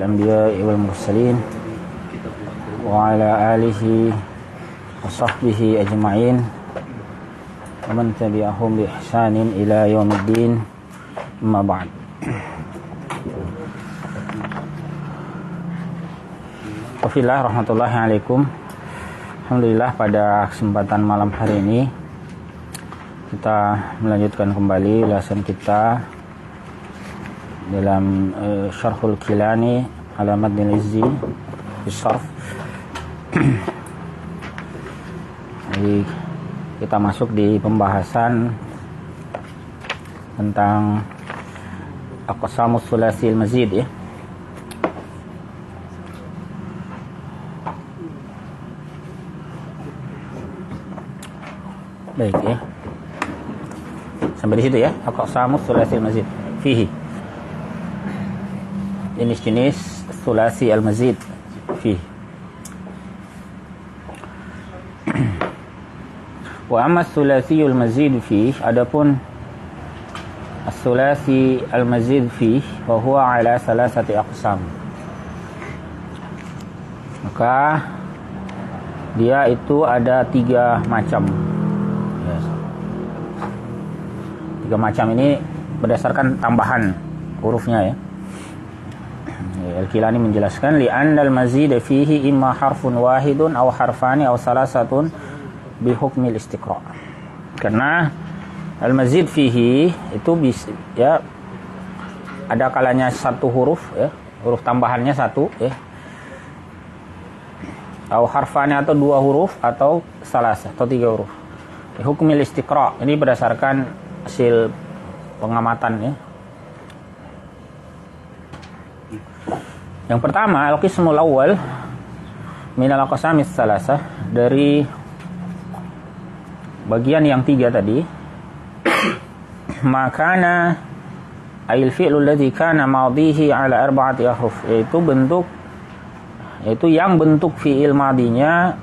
الأنبياء والمرسلين وعلى آله وصحبه أجمعين ومن تبعهم بإحسان إلى يوم الدين أما بعد. Wafillah rahmatullahi alaikum. Alhamdulillah, pada kesempatan malam hari ini kita melanjutkan kembali ulasan kita dalam Syarhul Kilani ala Madnil Izzi Bisarf. Jadi kita masuk di pembahasan tentang Aqsamus Thulathil Mazid ya. Baik ya. Sampai di situ ya. Aqsamus Thulathil Mazid. Fihi. Jenis-jenis Thulathi al-Mazid. Fihi. Wa amma Thulathi al-Mazid fihi, adapun Thulathi al-Mazid fihi wa huwa ala thalathati aqsam. Maka dia itu ada tiga macam. Tiga macam ini berdasarkan tambahan hurufnya ya. Al-Kilani menjelaskan li'annal mazid fihi imma harfun wahidun aw harfani aw salasatun bi hukmil istiqra'. Karena al-mazid fihi itu ya ada kalanya satu huruf ya, huruf tambahannya satu ya. Aw harfani atau dua huruf atau salasa atau tiga huruf. Bi hukmil istiqra', ini berdasarkan hasil pengamatan ya. Yang pertama, al-qismul awwal minal aqsamis salasah, dari bagian yang tiga tadi. Makana ayil fi'lu alladhi kana madihi ala arba'ati ahruf, yaitu yang bentuk fi'il madinya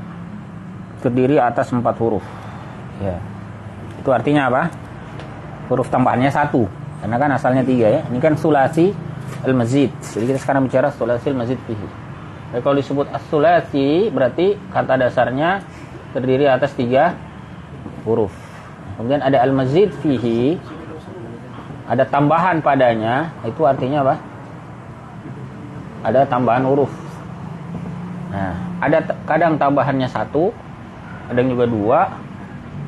terdiri atas 4 huruf ya. Itu artinya apa? Huruf tambahannya 1, karena kan asalnya 3 ya. Ini kan sulasi al-mazid. Jadi kita sekarang bicara sulasi al-mazid fihi. Jadi kalau disebut as-sulasi berarti kata dasarnya terdiri atas 3 huruf. Kemudian ada al-mazid fihi, ada tambahan padanya, itu artinya apa? Ada tambahan huruf. Nah, ada kadang tambahannya 1, kadang juga 2,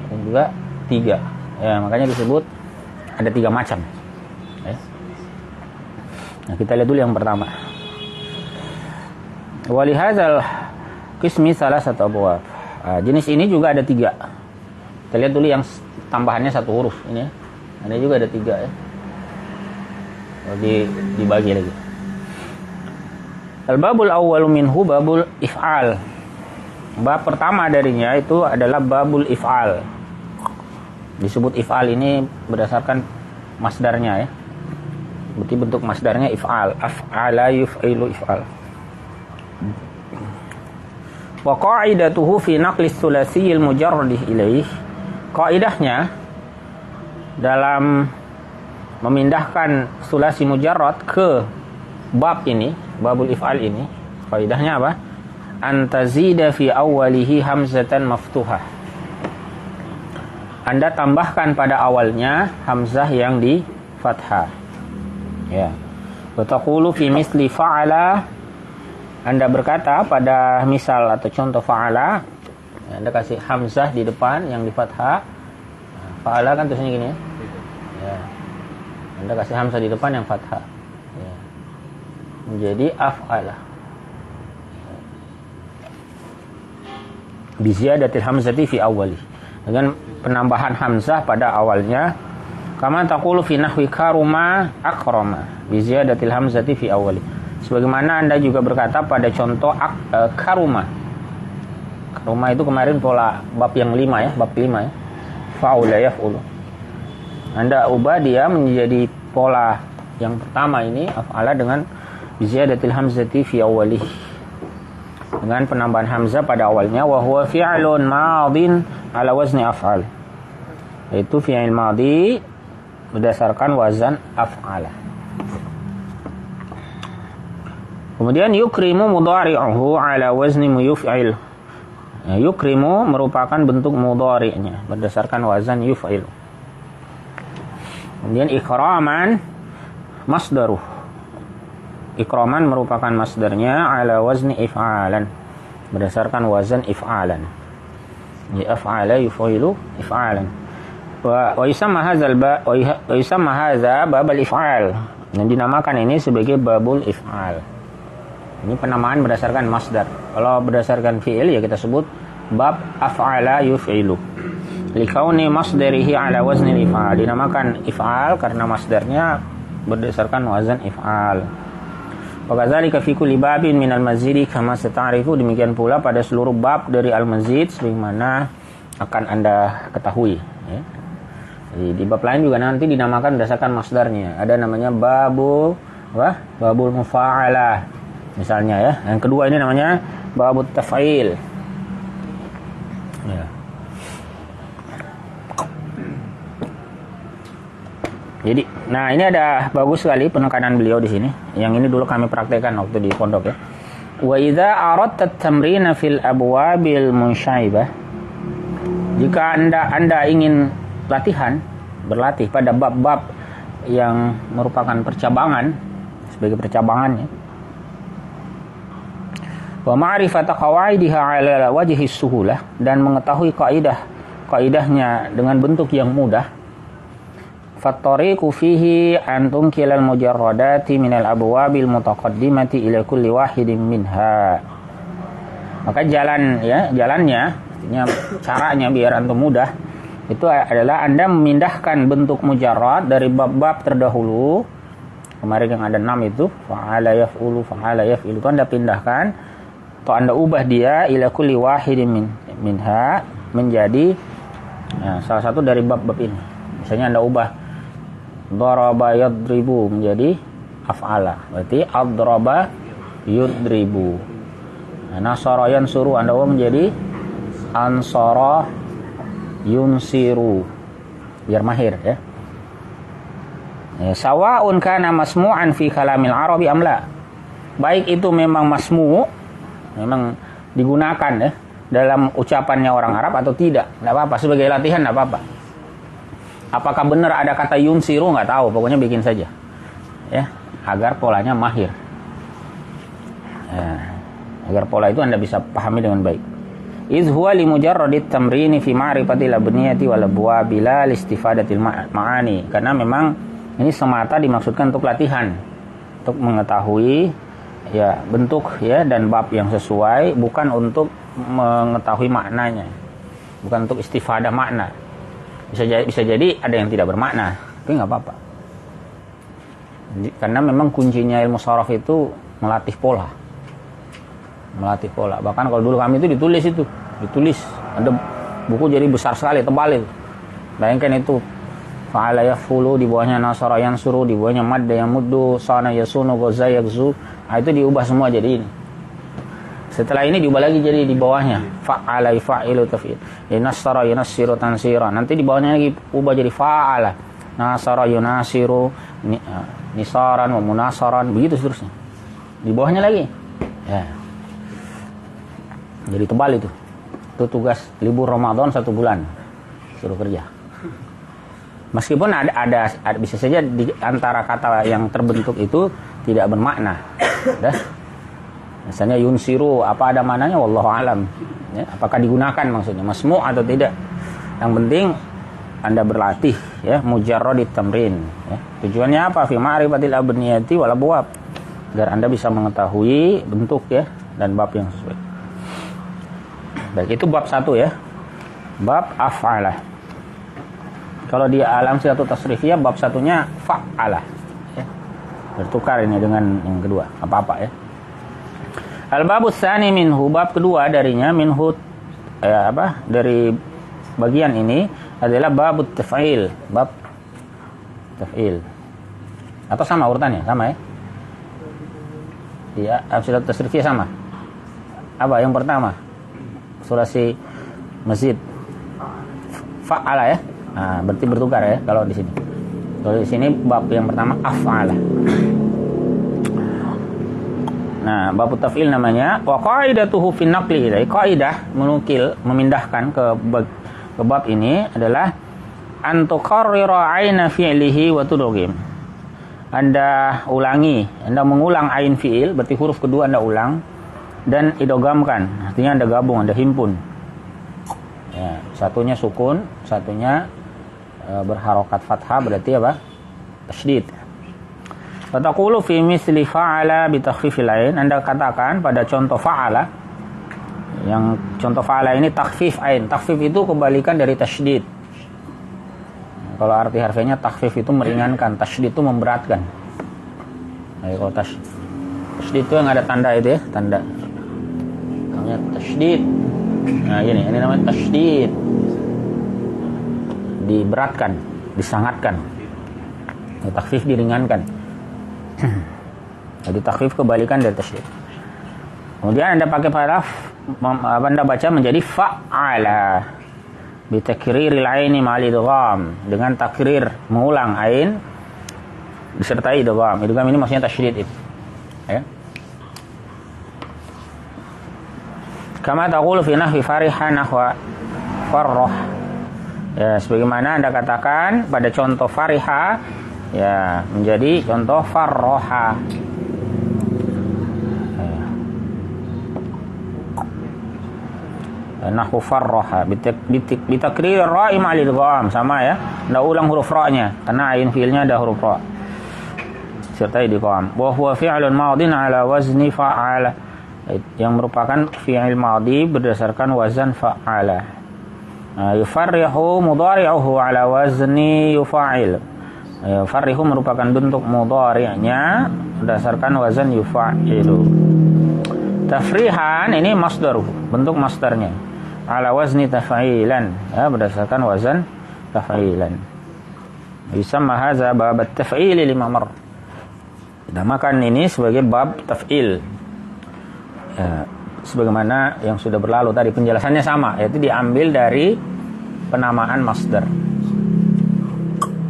dan juga 3. Ya, makanya disebut ada 3 macam. Ya. Nah, kita lihat dulu yang pertama. Walihadzal qismi salasatu abwab. Jenis ini juga ada 3. Kita lihat dulu yang tambahannya 1 huruf ini ya. Ada juga ada 3 ya. Dibagi lagi. Al-babul awwalu minhu babul if'al. Bab pertama darinya itu adalah babul if'al. Disebut if'al ini berdasarkan masdarnya ya. Berarti bentuk masdarnya if'al. Af'ala yuf'ilu if'al. Wa qa'idatuhu fi naqlis thulathiyil mujarradih ilaih. Kaidahnya dalam memindahkan sulasi mujarrad ke bab ini, babul if'al ini, kaidahnya apa? Antazida fi awwalihi hamzatan maftuhah. Anda tambahkan pada awalnya hamzah yang di fathah. Ya. Wa taqulu fi misli fa'ala. Anda berkata pada misal atau contoh fa'ala, Anda kasih hamzah di depan yang di fathah. Fa'ala kan tulisannya gini ya. Ya. Anda kasih hamzah di depan yang fathah. Ya. Menjadi af'ala. Bi ziyadatil hamzati fi awwali. Dengan penambahan hamzah pada awalnya, kama taqulu fi nahwi karuma akrama bi ziyadatil hamzati fi awwali. Sebagaimana Anda juga berkata pada contoh karuma. Karuma itu kemarin pola bab yang 5 ya, bab 5 ya. Fa'ula yaf'ulu. Anda ubah dia menjadi pola yang pertama ini af'ala dengan bi ziyadatil hamzati fi awwali. Dengan penambahan hamzah pada awalnya, wa huwa fi'lun madin ala wazni af'al. Yaitu fi'il madhi berdasarkan wazan af'ala. Kemudian yukrimu mudhari'uhu ala wazni yuf'il. Ya, yukrimu merupakan bentuk mudhari'nya berdasarkan wazan yuf'il. Kemudian ikraman masdaruh. Ikraman merupakan masdarnya ala wazni if'alan berdasarkan wazan if'alan. Ya, af'ala yuf'ilu if'alan. Wa yusamma hadzal ba wa yusamma hadza babal if'al. Dan dinamakan ini sebagai babul if'al. Ini penamaan berdasarkan masdar. Kalau berdasarkan fi'il ya kita sebut bab af'ala yuf'ilu. Likauni masdarihi ala wazni if'al. Dinamakan if'al karena masdarnya berdasarkan wazan if'al. Wa kadzalika fi kulli babin minal mazidi kama sata'rifu. Demikian pula pada seluruh bab dari al-mazid sebagaimana akan Anda ketahui, ya. Jadi, di bab lain juga nanti dinamakan berdasarkan masdarnya. Ada namanya babul mufa'alah. Misalnya ya, yang kedua ini namanya babut taf'il. Ya. Jadi, nah ini ada bagus sekali penekanan beliau di sini. Yang ini dulu kami praktekkan waktu di pondok ya. Wa idza aradta at-tamrina fil abwabil munsyaibah. Jika Anda ingin latihan, berlatih pada bab-bab yang merupakan percabangan sebagai percabangannya. Wa ma'rifata qawaidiha 'ala wajhi suhulah, dan mengetahui kaidahnya dengan bentuk yang mudah. Fattariqu fihi an tunkilal mujarradati minal abwabil mutaqaddimati ila kulli wahidin minha. Maka jalannya, artinya caranya biar antum mudah, itu adalah Anda memindahkan bentuk mujarrad dari bab-bab terdahulu. Kemarin yang ada 6 itu, fa'ala yaf'ulu, fa'ala yaf'ilu, itu Anda pindahkan atau Anda ubah dia ila kulli wahidin minha menjadi salah satu dari bab-bab ini. Misalnya Anda ubah daraba yadribu menjadi af'ala, berarti adraba yudribu. Nasara yansuru Anda ubah menjadi ansara yunsiru, biar mahir ya. Sawa'un kana masmu'an fi kalamil arabi amla, baik itu memang masmu', memang digunakan ya dalam ucapannya orang Arab atau tidak, tidak apa-apa, sebagai latihan tidak apa-apa. Apakah benar ada kata yunsiru, nggak tahu, pokoknya bikin saja ya, agar polanya mahir ya, agar pola itu Anda bisa pahami dengan baik. Idh huwa li mujarradit tamrini fi ma'rifatil abniyati wal abwab bila listifadatil ma'ani, karena memang ini semata dimaksudkan untuk latihan, untuk mengetahui ya bentuk ya dan bab yang sesuai, bukan untuk mengetahui maknanya, bukan untuk istifadah makna. Bisa jadi ada yang tidak bermakna, tapi nggak apa-apa. Karena memang kuncinya ilmu sharaf itu melatih pola. Bahkan kalau dulu kami itu ditulis, ada buku jadi besar sekali, tebal itu. Bayangkan itu, fa'ala yafulu, di bawahnya nasara yansuru, di bawahnya madda yamuddu, sana yasunu, goza yakzu. Nah, itu diubah semua jadi ini. Setelah ini diubah lagi jadi di bawahnya fa'ala fa'ilu taf'il. Nasara yunassiru tansira. Nanti di bawahnya lagi ubah jadi fa'ala. Nasara yunasiru nisaran wa munasaran, begitu seterusnya. Di bawahnya lagi. Ya. Jadi tebal itu. Itu tugas libur Ramadan 1 bulan. Suruh kerja. Meskipun ada bisa saja di antara kata yang terbentuk itu tidak bermakna. Dah. Misalnya yunsiru, apa ada mananya wallahu alam. Ya, apakah digunakan maksudnya masmu' atau tidak? Yang penting Anda berlatih ya, mujarradit tamrin ya. Tujuannya apa? Fi ma'rifatil abniyati wal abwab. Agar Anda bisa mengetahui bentuk ya dan bab yang sesuai. Baik, itu bab 1 ya. Bab af'alah. Kalau di alam satu tasrifiyah bab 1-nya fa'alah ya. Bertukar ini dengan yang kedua, apa-apa ya. Al-babus tsani minhu, bab kedua darinya, minhu dari bagian ini adalah babut taf'il, bab taf'il. Atau sama urutannya? Sama ya? Iya, absolut tasrifiyah sama. Apa yang pertama? Sulasi masjid. Fa'ala ya. Nah, berarti bertukar ya kalau di sini. Kalau di sini bab yang pertama af'ala. Nah, bab taf'il namanya. Wa qaidatuhu fin naqli ilai. Kaidah menukil, memindahkan ke bab ini adalah an tuqarrira aina fi'lihi wa tudghim. Anda ulangi, Anda mengulang ain fi'il, berarti huruf kedua Anda ulang dan idghamkan. Artinya Anda gabung, Anda himpun. Ya, satunya sukun, satunya berharokat fathah, berarti apa? Tasydid. Fataqulu fi misli fa'ala bi takhfifil ain. Anda katakan pada contoh fa'ala. Yang contoh fa'ala ini takhfif ain. Takhfif itu kebalikan dari tasydid. Kalau arti harfiahnya takhfif itu meringankan, tasydid itu memberatkan. Nah, kalau tasydid itu yang ada tanda itu ya, tanda. Namanya tasydid. Nah, ini namanya tasydid. Diberatkan, disangatkan. Takhfif diringankan. Jadi takhfif kebalikan dari tasydid. Kemudian Anda pakai pada Anda baca menjadi fa'ala bi takriril aini ma'al idgham, dengan takrir mengulang ain disertai idgham. Idgham ini maksudnya tasydid itu. Ya. Kama taqulu fi nahwi fariha nahwa farrah. Ya, sebagaimana Anda katakan pada contoh fariha, ya, menjadi contoh farroha. Nahwu farroha bitakrir ra'i ma'al idgham, sama ya. Anda ulang huruf ra-nya karena ain fiilnya ada huruf ra serta idgham. Wa huwa fi'lun madin ala wazni fa'ala, yang merupakan fi'il madhi berdasarkan wazan fa'ala. Yufarrihu mudhari'uhu ala wazni yufa'il. Farrihu merupakan bentuk mudhari'nya berdasarkan wazan yufa'ilu. Tafrihan ini masdaruh, bentuk masdarnya. Ala wazni taf'ilan, ya, berdasarkan wazan taf'ilan. Yusamma hadza bab at-taf'il lima mar. Dinamakan ini sebagai bab taf'il. Ya, sebagaimana yang sudah berlalu tadi penjelasannya sama, yaitu diambil dari penamaan masdar.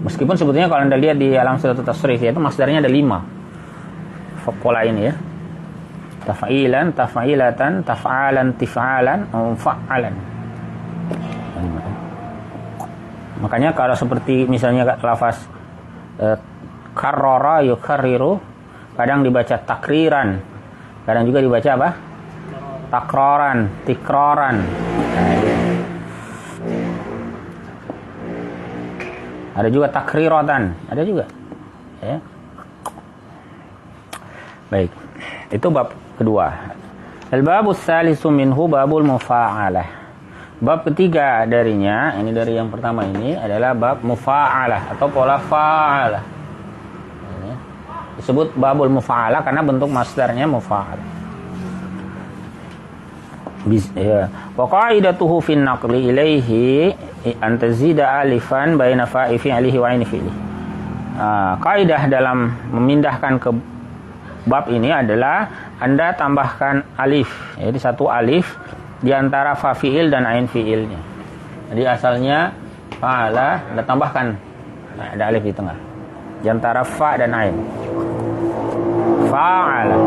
Meskipun sebetulnya kalau Anda lihat di alam surat tasrif, yaitu masdarnya ada 5 pola ini ya. Taf'ilan, taf'ilatan, taf'alan, tif'alan, fa'alan. Makanya kalau seperti misalnya lafaz karrara yukarriru, kadang dibaca takriran, kadang juga dibaca apa? Takroran, tikroran. Ada juga takriratan, ada juga. Ya. Baik, itu bab kedua. Al-babus salisu minhu babul mufa'alah. Bab ketiga darinya, ini dari yang pertama ini adalah bab mufa'alah atau pola fa'alah. Ini disebut babul mufa'alah karena bentuk masdarnya mufa'alah. Wa qaidatuhu fin naqli ilaihi an tazida alifan baina fa'i fi'lihi wa aini fi'lihi. Kaidah dalam memindahkan ke bab ini adalah Anda tambahkan alif. Jadi satu alif di antara fa fi'il dan ain fi'ilnya. Jadi asalnya fa'ala, Anda tambahkan ada alif di tengah. Di antara fa dan ain. Fa'ala.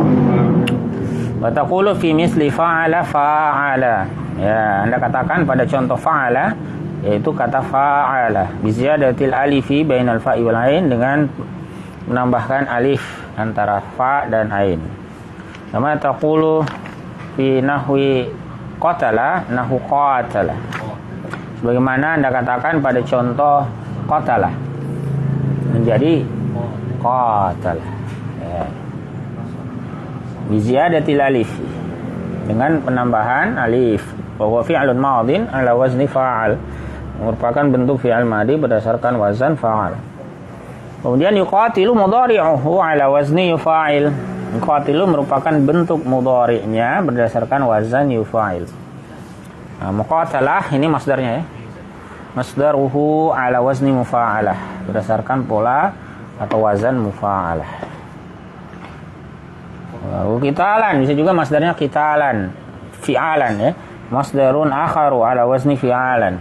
Wa taqulu fi misli fa'ala fa'ala. Ya, Anda katakan pada contoh fa'ala, yaitu kata fa'ala bi ziyadatil alifi bainal fa'i wal ain, dengan menambahkan alif antara fa dan ain. Kama taqulu fi nahwi qatala nahwu qatala. Sebagaimana Anda katakan pada contoh qatala menjadi qatala. Ya. Bi ziyadatil alif, dengan penambahan alif. Wa huwa fi'lun madin ala wazni fa'al, merupakan bentuk fi'il madhi berdasarkan wazan fa'al. Kemudian yuqatilu mudhari'uhu ala wazni yufa'il. Yuqatilu merupakan bentuk mudhari'nya berdasarkan wazan yufa'il. Nah, muqatalah ini masdarnya ya. Masdaruhu ala wazni mufa'alah, berdasarkan pola atau wazan mufa'alah. Qitalan bisa juga masdarnya qitalan, fi'alan ya. Masdarun akharu ala wazni fi'alan.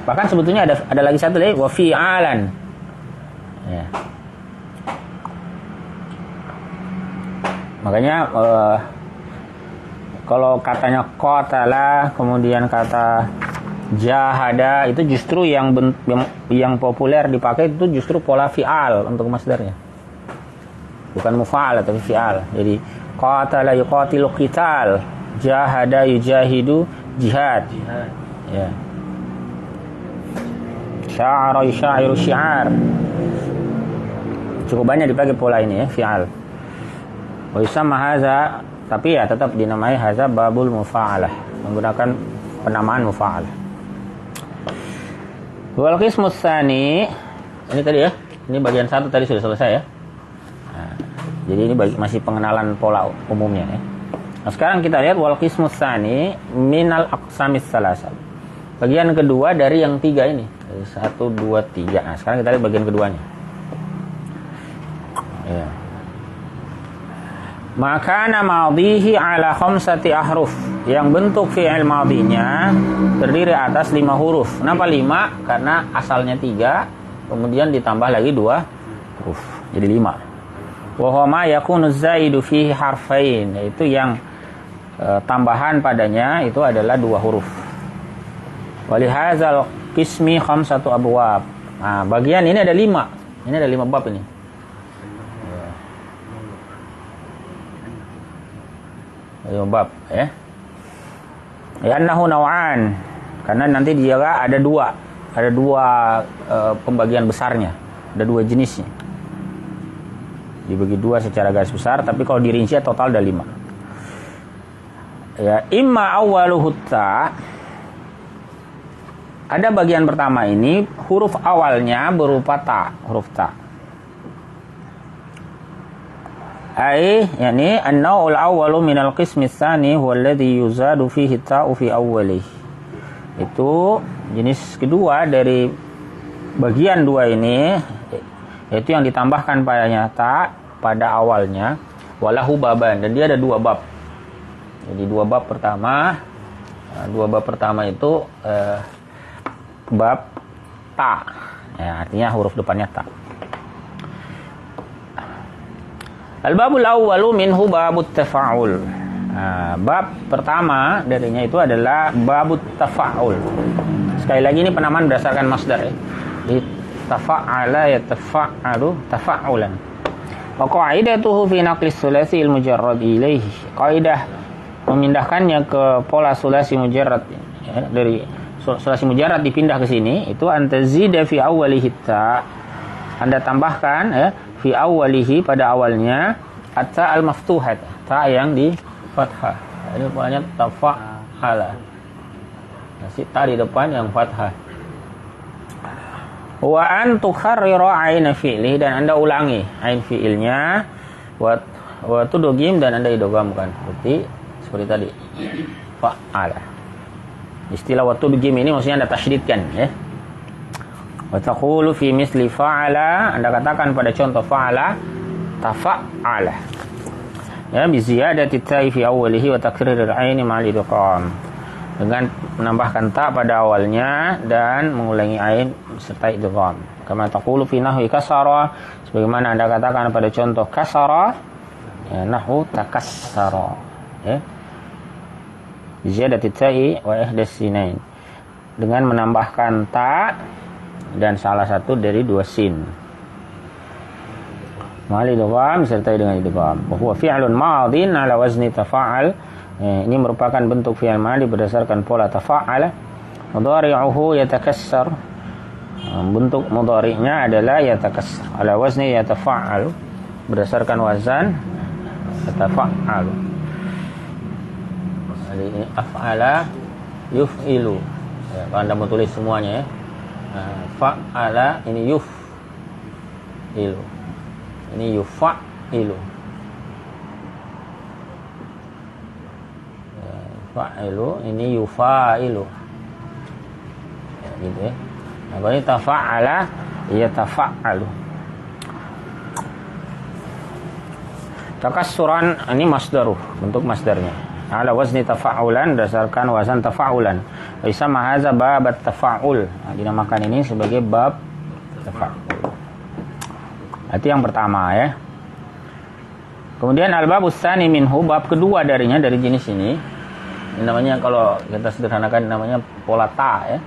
Bahkan sebetulnya ada lagi satu lagi, wa fi'alan. Ya. Makanya kalau katanya qatala, kemudian kata jahada, itu justru yang populer dipakai itu justru pola fi'al untuk masdarnya. Bukan mufa'al tapi fi'al. Jadi qatala yuqatilu qital, jahada yujahidu jihad. Ya. Sya'ara yusya'iru syi'ar. Cukup banyak dipakai pola ini ya, fi'al. Wa yusamma hadza, tapi ya tetap dinamai hadza babul mufa'alah, menggunakan penamaan mufa'alah. Wal qismus tsani, ini tadi ya. Ini bagian 1 tadi sudah selesai ya. Nah, jadi ini masih pengenalan pola umumnya ya. Nah, sekarang kita lihat wal qismus tsani minal aqsamis salasah. Bagian kedua dari yang 3 ini. 1 2 3. Nah, sekarang kita lihat bagian keduanya. Ya. Makana madhihi ala khamsati ahruf, yang bentuk fi'il madhinya terdiri atas 5 huruf. Kenapa 5? Karena asalnya 3, kemudian ditambah lagi 2 huruf, jadi 5. Wa huwa ma yakunu zaidu fihi harfain, yaitu yang tambahan padanya itu adalah 2 huruf. Wa li hadzal qismi khamsatu abwab. Nah, bagian ini ada 5. Ini ada 5 bab ini. Bab ya. Ya annahu naw'an, karena nanti dia ada 2 pembagian besarnya, ada 2 jenisnya. Dibagi 2 secara garis besar, tapi kalau dirinci total ada 5. Ya, imma awwaluhu ta. Ada bagian pertama ini huruf awalnya berupa ta, huruf ta. Yani an-naw'ul awwalu minal qismi tsani huwa alladhi yuzadu fihi ta'u fi awwalih. Itu jenis kedua dari bagian 2 ini, yaitu yang ditambahkan padanya ta pada awalnya, walahu baban, dan dia ada 2 bab. Jadi 2 bab pertama, 2 bab pertama itu bab ta. Ya, artinya huruf depannya ta. Al-babul awwalu minhu babut tafa'ul. Nah, bab pertama darinya itu adalah babut tafa'ul. Sekali lagi ini penamaan berdasarkan masdar ya. Di tafa'ala yatafa'alu tafa'ulan. Wa qa'idatuhu fi naqlis sulasi al-mujarrad ilaihi. Kaidah memindahkannya ke pola sulasi mujarrad ya, dari sulasi mujarrad dipindah ke sini itu antazida fi awwalihi ta. Anda tambahkan ya, fi awwalihi pada awalnya at-ta al-maftuhat, ta yang di fathah. Ini polanya tafa'ala. Masih ta di depan yang fathah. Wa an tukharrira aina fi'li, dan Anda ulangi ain fi'ilnya, wa tudghim, dan Anda idghamkan seperti tadi. Fa'ala. Istilah wa tudghim ini maksudnya Anda tasydidkan ya. Wa taqulu fi misli fa'ala, Anda katakan pada contoh fa'ala tafa'ala. Ya, bi ziyadati ta'i fi awwalihi wa takriril 'aini ma'al idgham. Dengan menambahkan ta pada awalnya dan mengulangi ain serta idgham. Kama taqulu fi nahwi kasara, sebagaimana Anda katakan pada contoh kasara, ya, nahwu takassara. Ya. Bi ziyadati ta'i wa ihdas sinain. Dengan menambahkan ta dan salah satu dari 2 sin. Ma'al idgham, sertai dengan idgham. Wa huwa fi'lun madhin 'ala wazni tafa'al. Ini merupakan bentuk fi'il madhi berdasarkan pola tafa'ala. Mudhari'uhu yatakassar. Bentuk mudhari'nya adalah yatakassar. 'Ala wazni yatafa'al, berdasarkan wazan yatafa'al. Jadi af'ala yuf'ilu. Ya, kalau Anda mau tulis semuanya ya. Fa'ala ini yuf'ilu, ini yufa'ilu. Fa'ilu ini yufa'ilu ya, gitu ya. Nah, kalau ini tafa'ala ya tafa'alu. Takassuran ini masdaruh, bentuk masdarnya. Ala wazni tafa'ulan, berdasarkan wazan tafa'ulan. Isama hadza babat tafa'ul. Nah, dinamakan ini sebagai bab tafa'ul. Itu yang pertama ya. Kemudian al-babus tsani minhu, bab kedua darinya, dari jenis ini. Ini namanya, kalau kita sederhanakan namanya pola ta ya.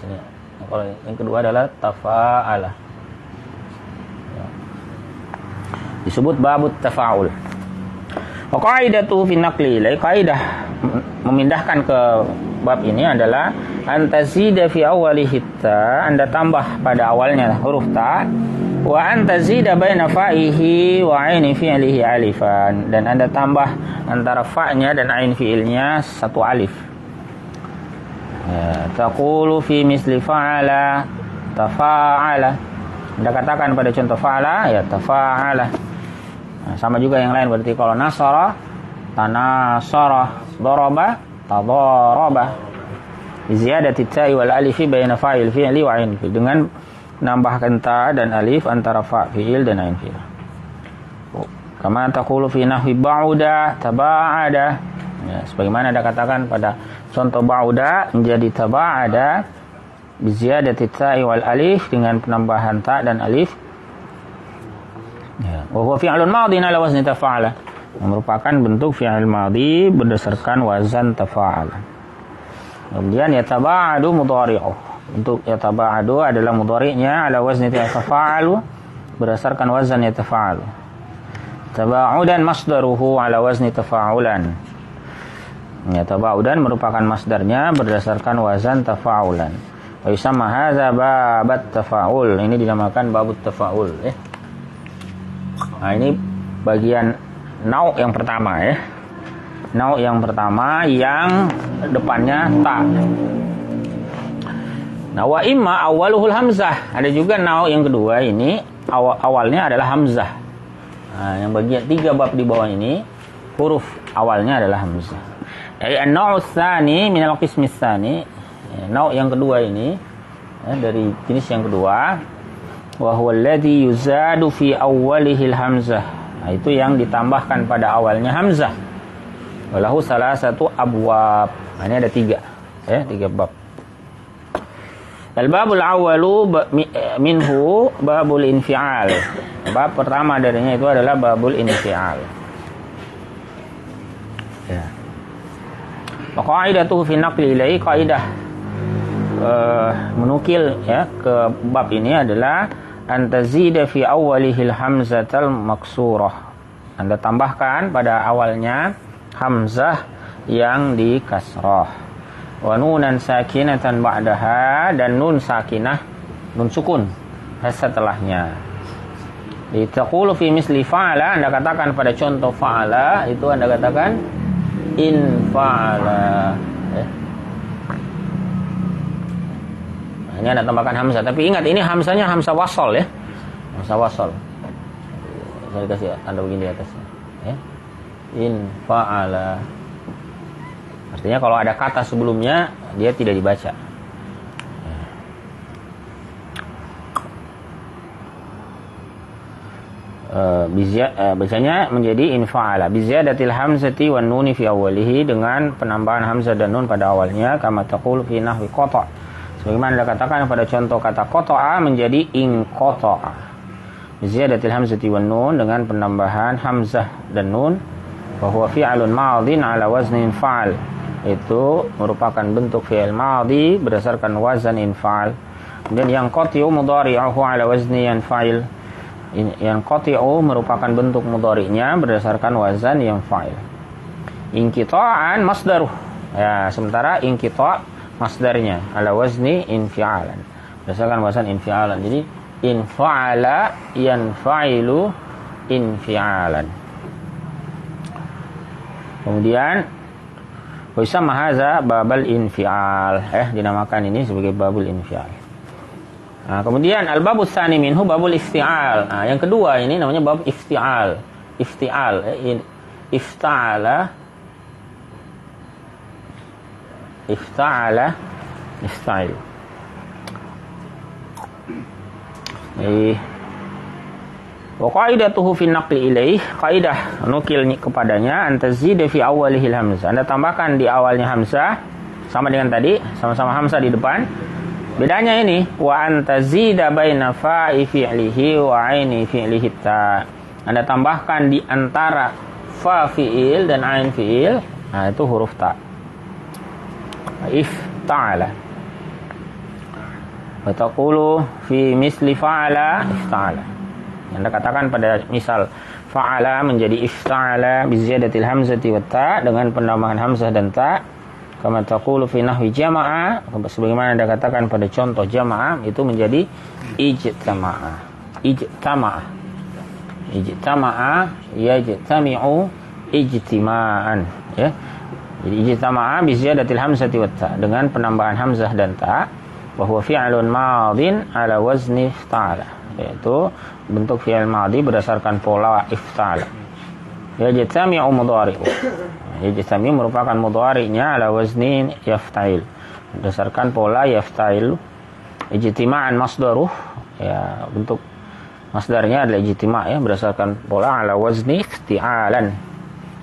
Sini. Nah, kalau yang kedua adalah tafa'ala. Ya. Disebut babut tafa'ul. Wa qaidatu fi naqli ilai, kaidah memindahkan ke bab ini adalah antazida fi awwalihi ta, Anda tambah pada awalnya huruf ta, wa antazida baina fa'ihi wa aini fi'lihi alifan, dan Anda tambah antara fa-nya dan ain fi'ilnya satu alif. Ya, taqulu fi misli fa'ala tafa'ala. Anda katakan pada contoh fa'ala ya tafa'ala. Nah, sama juga yang lain, berarti kalau nasara tanasara, daraba tadaraba, ziyadati ta'i wal alifi baina fa'il fi'li wa ain fi'il, dengan nambahkan ta dan alif antara fa fi'il dan ain fi'il. Kama taqulu fi nahwi ba'uda taba'ada, ya, sebagaimana Anda katakan pada contoh ba'uda menjadi taba'ada bi ziyadati ta'i wal alif, dengan penambahan ta dan alif. Ya, wa huwa fi'lun madhin ala wazni tafa'ala, merupakan bentuk fi'il madhi berdasarkan wazan tafa'ala. Kemudian yataba'adu mudhari'uh, untuk yataba'adu adalah mudhari'nya ala wazni tafa'alu, berdasarkan wazan yatafa'alu. Taba'udan masdaruhu ala wazni tafa'ulan. Yataba'udan merupakan masdarnya berdasarkan wazan tafa'ulan. Wa yusamma hadza babat tafa'ul, ini dinamakan babut tafa'ul ya. Nah, ini bagian nau yang pertama ya. Nau yang pertama yang depannya ta. Nah, wa imma awwaluhul hamzah. Ada juga nau yang kedua, ini awalnya adalah hamzah. Nah, yang bagian 3 bab di bawah ini huruf awalnya adalah hamzah. Ai an-nau tsani min al-qismi tsani. Nau yang kedua ini ya, dari jenis yang kedua, wa huwa alladhi yuzadu fi awwalihil hamzah. Nah, itu yang ditambahkan pada awalnya hamzah. Walahu salasatu abwab. Nah, ini ada 3 ya, 3 bab. Al-babul awwalu minhu babul infial. Bab pertama darinya itu adalah babul infial. Ya. Wa qaidatuhu fi naqli ilai, kaidah menukil ya ke bab ini adalah antazida fi awwalihil hamzatal maksurah. Anda tambahkan pada awalnya hamzah yang di kasrah. Wa nunan sakinatan ba'daha, dan nun sakinah, nun sukun setelahnya. Taqulu fi misli fa'ala, Anda katakan pada contoh fa'ala itu Anda katakan in fa'ala ya. Ini Anda tambahkan hamzah, tapi ingat ini hamzahnya hamzah wasol ya. Hamzah wasol. Saya kasih tanda begini di atasnya ya. In fa'ala. Artinya kalau ada kata sebelumnya dia tidak dibaca. Bacanya menjadi in fa'ala bi ziyadatil hamzati wan nuni fi awwalihi, dengan penambahan hamzah dan nun pada awalnya, kama taqulu fi nahwi qata. Sebagaimana Anda katakan pada contoh kata qata'a menjadi in qata'a. Bi ziyadatil hamzati wan nun, dengan penambahan hamzah dan nun. Wa huwa fi'lun madhin ala wazni fa'al. Itu merupakan bentuk fi'il madhi berdasarkan wazan infa'al. Kemudian yang qati'u mudhari'uhu ala wazni yanfa'il. Yang qati'u merupakan bentuk mudhari'nya berdasarkan wazan yanfa'il. Inqita'an masdaruh. Ya, sementara inqita' masdarnya ala wazni infi'alan, berdasarkan wazan infi'alan. Jadi infa'ala yanfa'ilu infi'alan. Kemudian yusamma hadza babal infial, dinamakan ini sebagai babul infial. Nah, kemudian al-babus tsani minhu babul iftial. Nah, yang kedua ini namanya bab iftial. Iftial, ifta'ala, ifta'ala, ifta'il. Wa qaidatuhu fi naqli ilaih, kaidah nukil kepadanya antazida fi awwalihil hamzah. Anda tambahkan di awalnya hamzah sama dengan tadi, sama-sama hamzah di depan. Bedanya ini wa antazida baina fa'i fi'lihi wa aini fi'lihi ta. Anda tambahkan di antara fa fi'il dan ain fi'il, nah itu huruf ta. Ifta'ala. Wa taqulu fi misli fa'ala ifta'ala. Anda katakan pada misal fa'ala menjadi ifta'ala bi ziyadatil hamzati wat ta, dengan penambahan hamzah dan ta. Kama taqulu fi nahwi jama'a, sebagaimana Anda katakan pada contoh jama'a itu menjadi ijtama'a. Ijtama'a yajtami'u ijtima'an, ya. Jadi ijtama'a bi ziyadatil hamzati wat ta, dengan penambahan hamzah dan ta, wa huwa fi'lun madin ala wazni ifta'ala, yaitu bentuk fi'il madhi berdasarkan pola ifta'ala. Yajtami'u mudhari'u. Yajtami' merupakan mudhari'nya ala wazni yafta'il, berdasarkan pola yafta'il. Ijtima'an masdaruh, ya, bentuk masdarnya adalah ijtima', ya, berdasarkan pola ala wazni ifti'alan.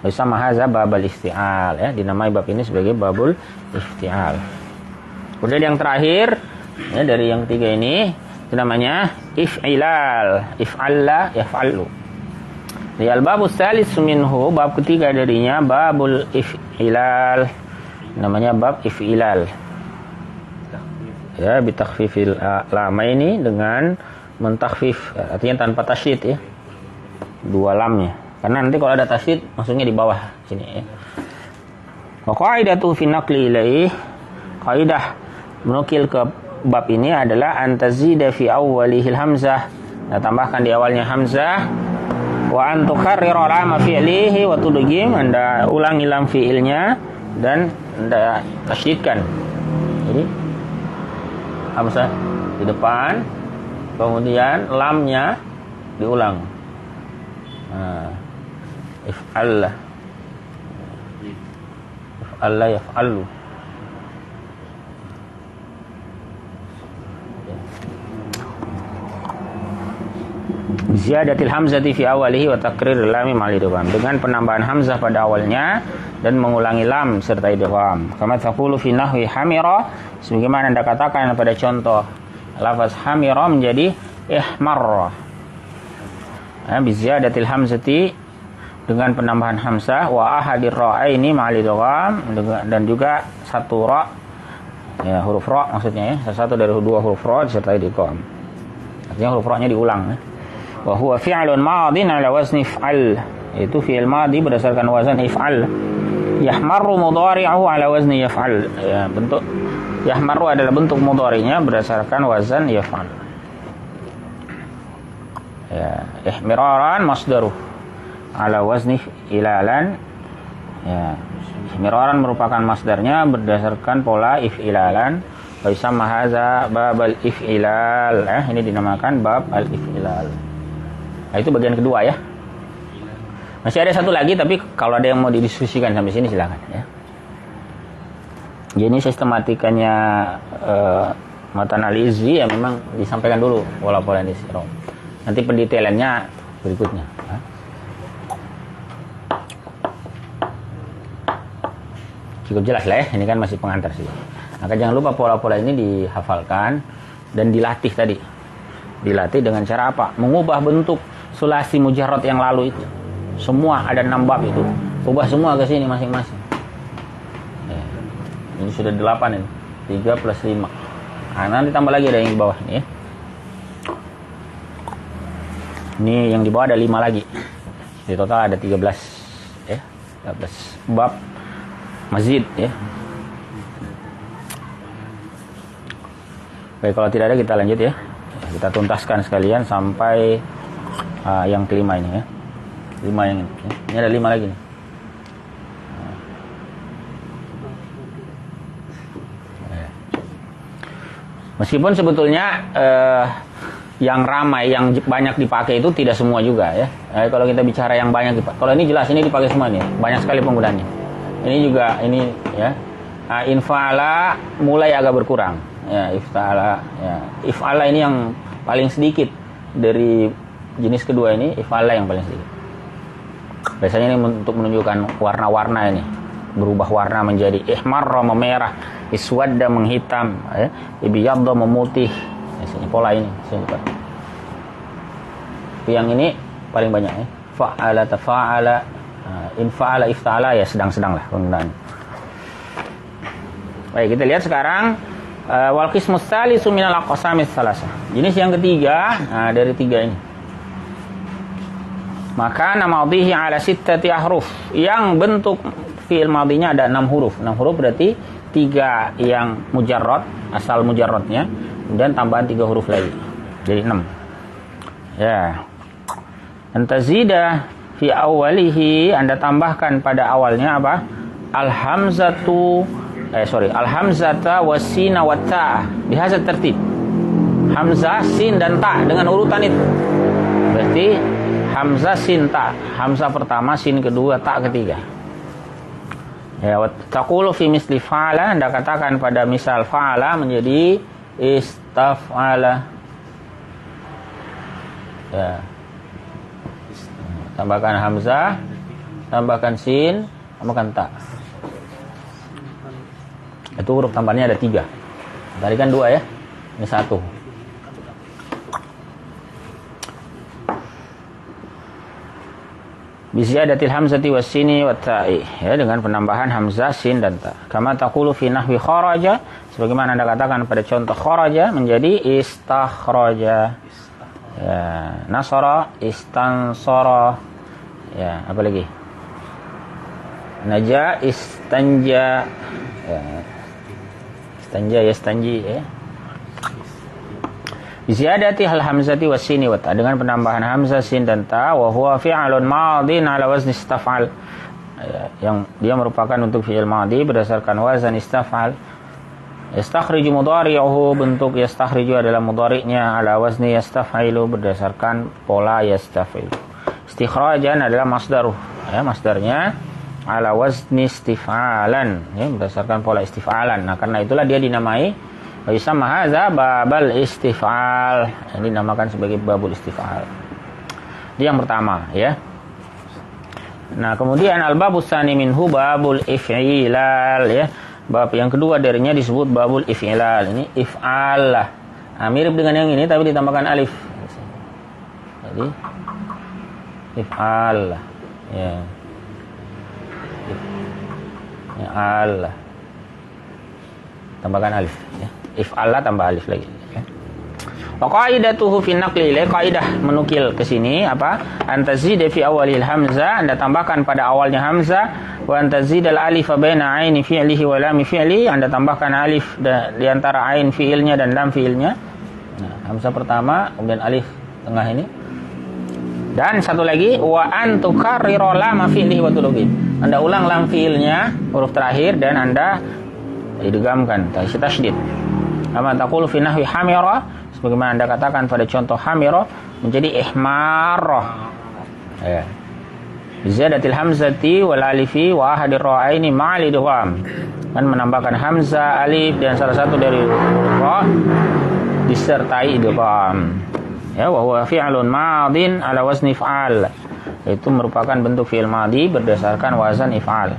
Bersama hadza babul ifti'al, ya, dinamai bab ini sebagai babul ifti'al. Kemudian yang terakhir, ya, dari yang ketiga ini itu namanya if'ilal, if'alla yaf'alu. Di al-babus salis minhu, bab ketiga darinya babul if'ilal, namanya bab if'ilal. Ya, bitakhfifil lamaini, dengan mentakhfif, artinya tanpa tasydid, ya, dua lamnya, karena nanti kalau ada tasydid maksudnya di bawah sini, ya. Wa qaidatu fi naqli ilaih, kaidah menukil ke bab ini adalah antazida fi awwalihil hamzah, nah, tambahkan di awalnya hamzah, wa antukarrira lama fi'lihi wa tudghim, Anda ulangi lam fi'ilnya dan Anda tasydidkan. Jadi hamzah di depan, kemudian lamnya diulang. Nah, if'alla yaf'alu. Ziyadatil hamzati fi awalihi wa takrir lam ma'al idgham, dengan penambahan hamzah pada awalnya dan mengulangi lam serta idgham. Kama taqulu fi nahwi hamira, sebagaimana Anda katakan pada contoh lafaz hamira menjadi ihmarra. Bi ziyadatil hamzati, dengan penambahan hamzah, wa ahadir ra'aini ma'al idgham, dan juga satu ra, ya, huruf ra maksudnya, ya, salah satu dari dua huruf ra serta idgham. Artinya huruf ra-nya diulang, ya. Wa huwa fi'lun madin ala wazni if'al, itu fi'il madhi berdasarkan wazan if'al. Yahmaru mudhari'uhu ala wazni yaf'al, ya, bentuk yahmaru adalah bentuk mudhari'nya berdasarkan wazan yaf'al. Ya, ihmiraran masdaruh ala wazni ilalan, ya, ihmiraran merupakan masdarnya berdasarkan pola if'ilalan. Wa yusamma hadza babal if'ilal, ini dinamakan bab al-if'ilal. Nah, itu bagian kedua, ya. Masih ada satu lagi, tapi kalau ada yang mau didiskusikan sampai sini silakan, ya. Jadi sistematikanya matan al-izzi, ya, memang disampaikan dulu pola-pola ini. Nanti pendetailannya berikutnya. Cukup jelas lah, ya. Ini kan masih pengantar sih. Maka jangan lupa pola-pola ini dihafalkan dan dilatih tadi. Dilatih dengan cara apa? Mengubah bentuk sulasi mujarrad yang lalu itu. Semua ada 6 bab itu. Ubah semua ke sini masing-masing. Ya. Ini sudah 8 ini. 3 plus 5. Nah, nanti tambah lagi ada yang di bawah ini, ya. Ini yang di bawah ada 5 lagi. Di total ada 13, ya. 13 bab mazid, ya. Baik, kalau tidak ada kita lanjut, ya. Kita tuntaskan sekalian sampai yang kelima ini, ya. 5 yang ini, ya. Ini ada 5 lagi nih. Meskipun sebetulnya yang ramai, yang banyak dipakai itu tidak semua juga, ya. Kalau kita bicara yang banyak dipakai, kalau ini jelas ini dipakai semua nih, banyak sekali penggunaannya. Ini juga, ini, ya. Infa'ala mulai agak berkurang, ya. Ifta'ala, ya. If'ala ini yang paling sedikit dari jenis kedua ini, if'ala yang paling sedikit. Biasanya ini untuk menunjukkan warna-warna ini, berubah warna menjadi ihmarra memerah, iswadda menghitam, ya. Ibyadda memutih. Biasanya pola ini. Tapi yang ini paling banyak ya. Fa'ala tafa'ala, in fa'ala ifta'ala ya sedang-sedang lah penggunaan. Baik, kita lihat sekarang wal qismus tsalisu minal aqsamis tsalasah. Jenis yang ketiga dari tiga ini. Maka nama madhihi ala sittati ahruf. Yang bentuk fi'il madhinya ada 6 huruf. 6 huruf berarti 3 yang mujarrad, asal mujarradnya, kemudian tambahan 3 huruf lagi. Jadi 6. Ya. Antazida fi awwalihi, Anda tambahkan pada awalnya apa? Al-hamzata was-sina wat-ta. Bihadza tertib. Hamzah, sin dan ta dengan urutan itu. Berarti hamzah, sin, ta. Hamzah pertama, sin kedua, ta ketiga. Ya, wa taqulu fi misli fa'ala, Anda katakan pada misal fa'ala menjadi istaf'ala. Ya. Tambahkan hamzah, tambahkan sin, tambahkan ta. Itu huruf tambahannya ada 3. Tadi kan 2 ya, ini 1. Biziyadatil hamzati was-sini wat-ta'i, ya, dengan penambahan hamzah, sin dan ta. Kama taqulu fi nahwi kharaja, sebagaimana Anda katakan pada contoh kharaja menjadi istakhraja. Ya, nasara, istansara. Ya, apa lagi? Naja, istanja. Ya. Istanja, yastanji, ya. Ziyadati hal hamzati was-sini wa ta, dengan penambahan hamzah, sin dan ta, wa huwa fi'lun madhin ala wazni istaf'al. Yang dia merupakan untuk fi'il madhi berdasarkan wazan istaf'al. Yastakhriju mudhari'uhu, bentuk yastakhriju adalah mudhari'nya, ala wazni yastaf'ilu berdasarkan pola yastaf'ilu. Istikhrajan adalah masdaruh, ya, masdarnya ala wazni istif'alan, ya, berdasarkan pola istif'alan. Nah, karena itulah dia dinamai Yusamma hadza babal istif'al. Ini dinamakan sebagai babul istif'al. Ini yang pertama, ya. Nah, kemudian al-babus tsani minhu babul if'ilal, ya. Bab yang kedua darinya disebut babul if'ilal. Ini if'al. Nah, mirip dengan yang ini tapi ditambahkan alif. Jadi if'al. Ya. If'al. Tambahkan alif, ya. If'ala tambah alif lagi, ya. Wa qaidatuhu fi naqli, kaidah menukil ke sini apa? Antazid fi awalil hamzah, Anda tambahkan pada awalnya hamzah, wa antazid al alif baina aini fi'lihi wa lam fi'li, Anda tambahkan alif di antara ain fi'ilnya dan lam fi'ilnya. Nah, hamzah pertama, kemudian alif tengah ini. Dan satu lagi, wa antukarriru lam fi'lihi wa tudghim. Anda ulang lam fi'ilnya, huruf terakhir, dan Anda idghamkan, tasydid. Kama taqulu fi nahwi hamira, sebagaimana Anda katakan pada contoh hamira menjadi ihmarah. Ya. Ziyadatil hamzati wal alifi wa ahadir ra'aini ma'al idgham. Kan menambahkan hamzah, alif dan salah satu dari ra disertai idgham. Ya, wa huwa fi'lun madin ala wazni if'al. Itu merupakan bentuk fi'il madhi berdasarkan wazan if'al.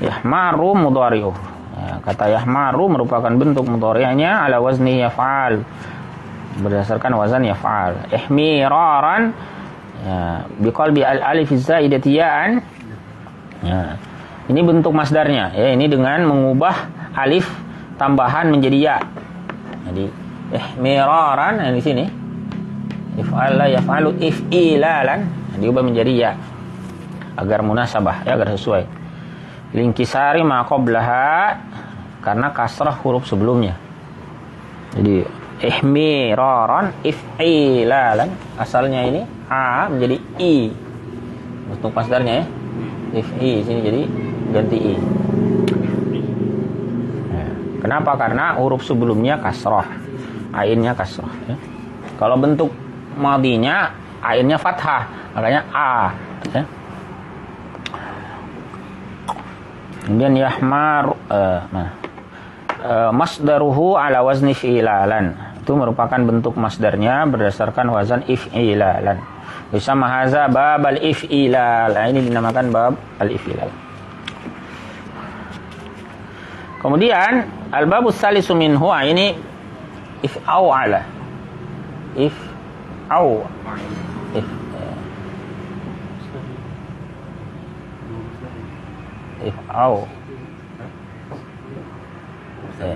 Yahmaru mudhari'uh. Ya, kata yahmaru merupakan bentuk mudhari'nya ala wazni yaf'al, berdasarkan wazan yaf'al. Ihmiraran, ya, biqalbi al-alif zaidati ya'an. Ya, ini bentuk masdarnya, ya, ini dengan mengubah alif tambahan menjadi ya. Jadi ihmiraran, di sini if'ala yaf'alu if'ilalan, diubah menjadi ya agar munasabah, ya, agar sesuai. Linkisari ma qablaha, karena kasrah huruf sebelumnya. Jadi ihmiraran if'ilalan, asalnya ini a menjadi i, bentuk masdarnya, ya, if'i, sini jadi ganti i. Ya. Kenapa? Karena huruf sebelumnya kasrah, ainnya kasrah, ya. Kalau bentuk madhinya ainnya fathah, makanya a, ya. Kemudian yahmar, masdaruhu ala wazni fi'ilalan, itu merupakan bentuk masdarnya berdasarkan wazan if'ilalan. Bersama haza bab al-if'ilal, ini dinamakan bab al-if'ilal. Kemudian al-babus salisu minhu, ini if'aw'ala, Au. Ya.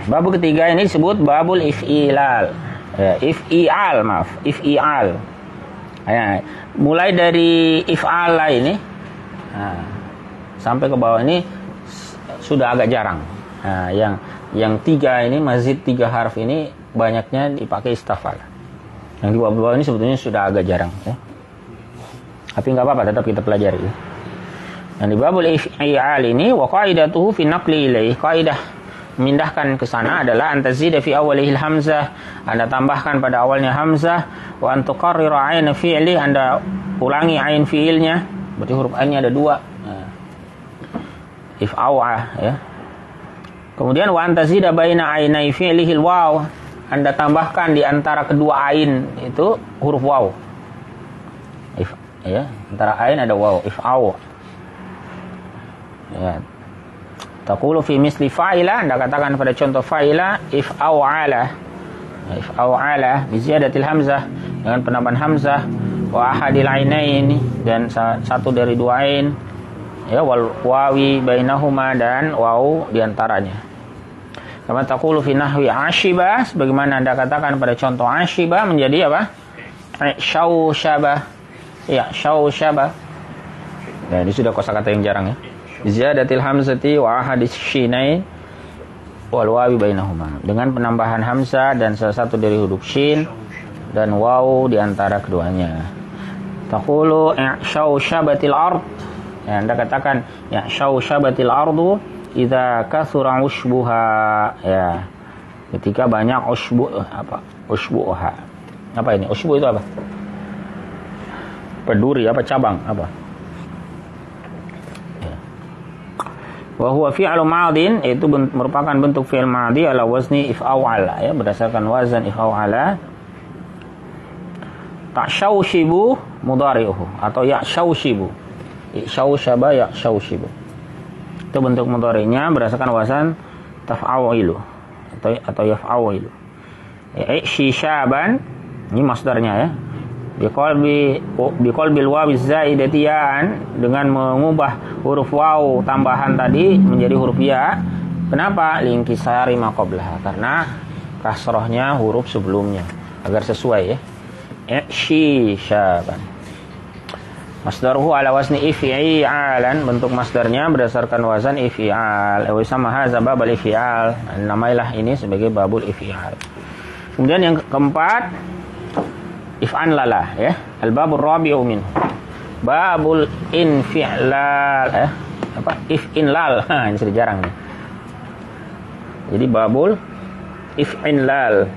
Bab ketiga ini disebut babul if'ilal. Ya, if'al, maaf, if'al. Ya, mulai dari if'ala ini sampai ke bawah ini sudah agak jarang. Nah, yang tiga ini, mazid 3 harf ini banyaknya dipakai istafala. Yang di bawah ini sebetulnya sudah agak jarang, ya. Tapi nggak apa-apa, tetap kita pelajari. Ya. Yang di babul if'al ini wa qaidatuhu fi naqli ilaih, kaidah memindahkan ke sana adalah antazida fi awalihil hamzah, Anda tambahkan pada awalnya hamzah, wa antuqarrira ain fi'li, Anda ulangi ain fi'ilnya, berarti huruf ainnya ada 2. Nah. If'awa, ya. Kemudian wa antazida baina ainai fi'lihil waw, Anda tambahkan di antara kedua ain itu huruf waw. Ya, antara ain ada waw, if'aw. Ya. Taqulu fi misli fa'ila, Anda katakan pada contoh fa'ila, if'aw'ala. If'aw'ala bi ziyadatil hamzah, dengan penambahan hamzah, wa ahadil ainain, dan satu dari 2 ain, ya, wal wawi bainahuma, dan waw di antaranya. Kama taqulu fi nahwi ashiba, sebagaimana Anda katakan pada contoh ashiba menjadi apa? Syausyaba. Ya, syausyaba. Ya, ini sudah kosakata yang jarang, ya. Ziyadatil hamzati wa ahadis shinain wal wawi bainahuma, dengan penambahan hamzah dan salah satu dari huruf shin dan waw di antara keduanya. Taqulu syausabatil ard, ya, Anda katakan ya syausabatil ardu idza kathura ushbuha, ya, ketika banyak ushbuha. Apa ini? Ushbu itu apa? Peduri, apa cabang, apa? Wa huwa fi'lu madin, itu merupakan bentuk fi'il madhi ala wazni if'aw'ala, ya, berdasarkan wazan if'aw'ala. Ta'syawshibu mudhari'uhu, atau ya'syawshibu, i'syawshaba ya'syawshibu, itu bentuk mudhari'nya berdasarkan wazan taf'awilu atau yaf'awilu. I'shishaban, ini masdarnya, ya, biqalbil wawi zaidati ya'an, dengan mengubah huruf waw tambahan tadi menjadi huruf ya. Kenapa? Linkisari ma qablaha, karena kasrohnya huruf sebelumnya, agar sesuai, ya. Shishaban. Masdaruhu ala wasni if'ialan, bentuk masdarnya berdasarkan wazan if'ial. Wa sama hadza babul if'ial, namailah ini sebagai babul if'ial. Kemudian yang keempat, if'an lala, ya, al-babur rabi'u min babul infi'lal, apa? If'inlal. Ini sudah jarang nih. Jadi babul if'inlal,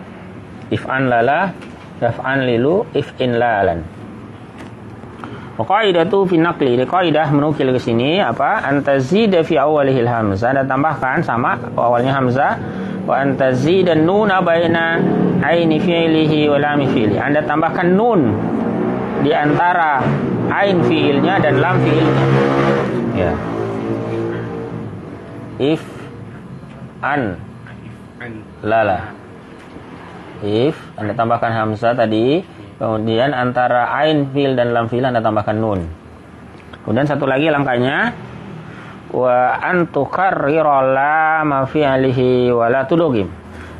if'an lala, yaf'an lilu, if'inlalan. Qaidatu fi naqli, qaidah menukil ke sini apa? Antazida fi awalihil hamzah, dan tambahkan sama awalnya hamzah, wa antazida nuna baina aini fi'lihi wa lam fi'li. Anda tambahkan nun di antara ain fi'ilnya dan lam fi'ilnya. Ya. If an lala. If Anda tambahkan hamzah tadi, kemudian antara ain fi'il dan lam fi'il Anda tambahkan nun. Kemudian satu lagi langkahnya, wa antukarrira lam fi'lihi wa la tudghim.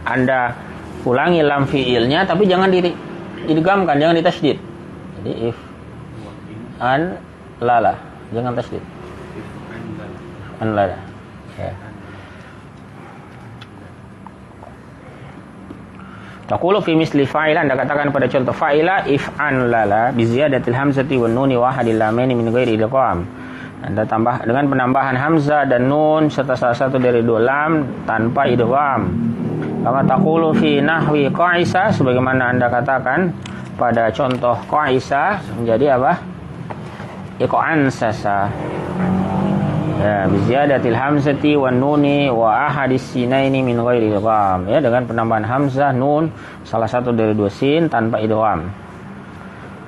Anda ulangi lam fi'ilnya tapi jangan didigamkan, jangan ditasydid. Jadi if an lala, jangan tasydid. An lala. Ya. Taqulu fi misli fa'ila, Anda katakan pada contoh fa'ila, if'an lala bi ziyadatil hamzati wan nuni wa ahadil lamaini min ghairi idgham. Anda tambah dengan penambahan hamzah dan nun serta salah satu dari 2 lam tanpa idgham. Kama taqulu fi nahwi qa'isa, sebagaimana Anda katakan pada contoh qa'isa menjadi apa? Iq'ansasa. Ya, bi ziyadatil hamzati wan nuni wa ahadis sinaini min ghairi idgham, ya, dengan penambahan hamzah, nun, salah satu dari 2 sin tanpa idgham.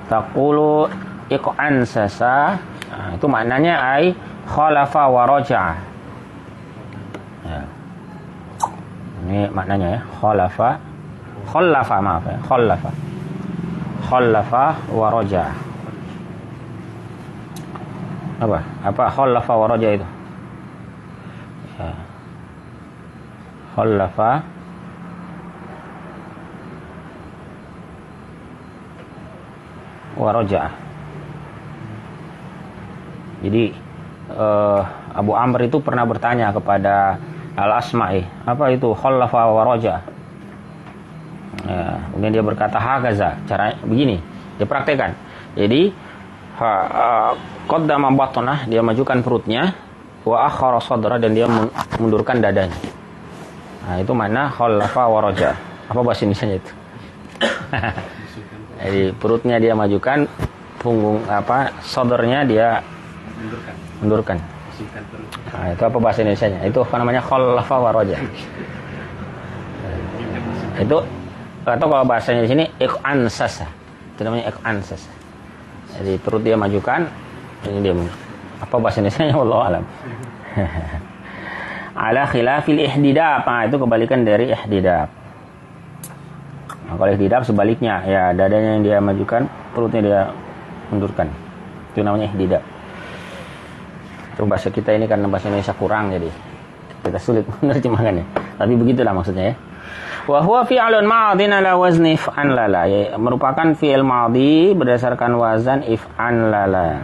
Taqulu iq'ansasa, nah, itu maknanya ai khalafa wa raja'a. Ya. Ini maknanya, ya, khalafa wa raja'a. Apa khallafa wa raja itu? Ya. Khallafa wa raja. Jadi Abu Amr itu pernah bertanya kepada Al-Asma'i, apa itu khallafa wa raja? Ya, kemudian dia berkata hakaza, cara begini, dia praktekkan. Jadi qaddama batnah, dia majukan perutnya, wa akhara sadra, dan dia mundurkan dadanya. Nah, itu mana khallafa wa raja. Apa bahasa Indonesianya itu? Jadi perutnya dia majukan, punggung sadarnya dia mundurkan. Nah, itu apa bahasa Indonesianya? Itu apa namanya khallafa wa raja. Itu atau kalau bahasanya di sini iqansasa. Itu namanya iqansasa. Jadi perut dia majukan, ini dia apa bahasa Indonesianya wallahu alam. Ala khilafil ihdidab. Nah, itu kebalikan dari ihdidab. Nah, kalau ihdidab sebaliknya, ya dadanya yang dia majukan, perutnya dia mundurkan. Itu namanya ihdidab. Itu bahasa kita ini karena bahasa Indonesia kurang, jadi kita sulit menerjemahkannya. Tapi begitulah maksudnya ya. Wa huwa fi'lun madin ala wazni if'an lala, ya, merupakan fi'il madhi berdasarkan wazan if'an lala.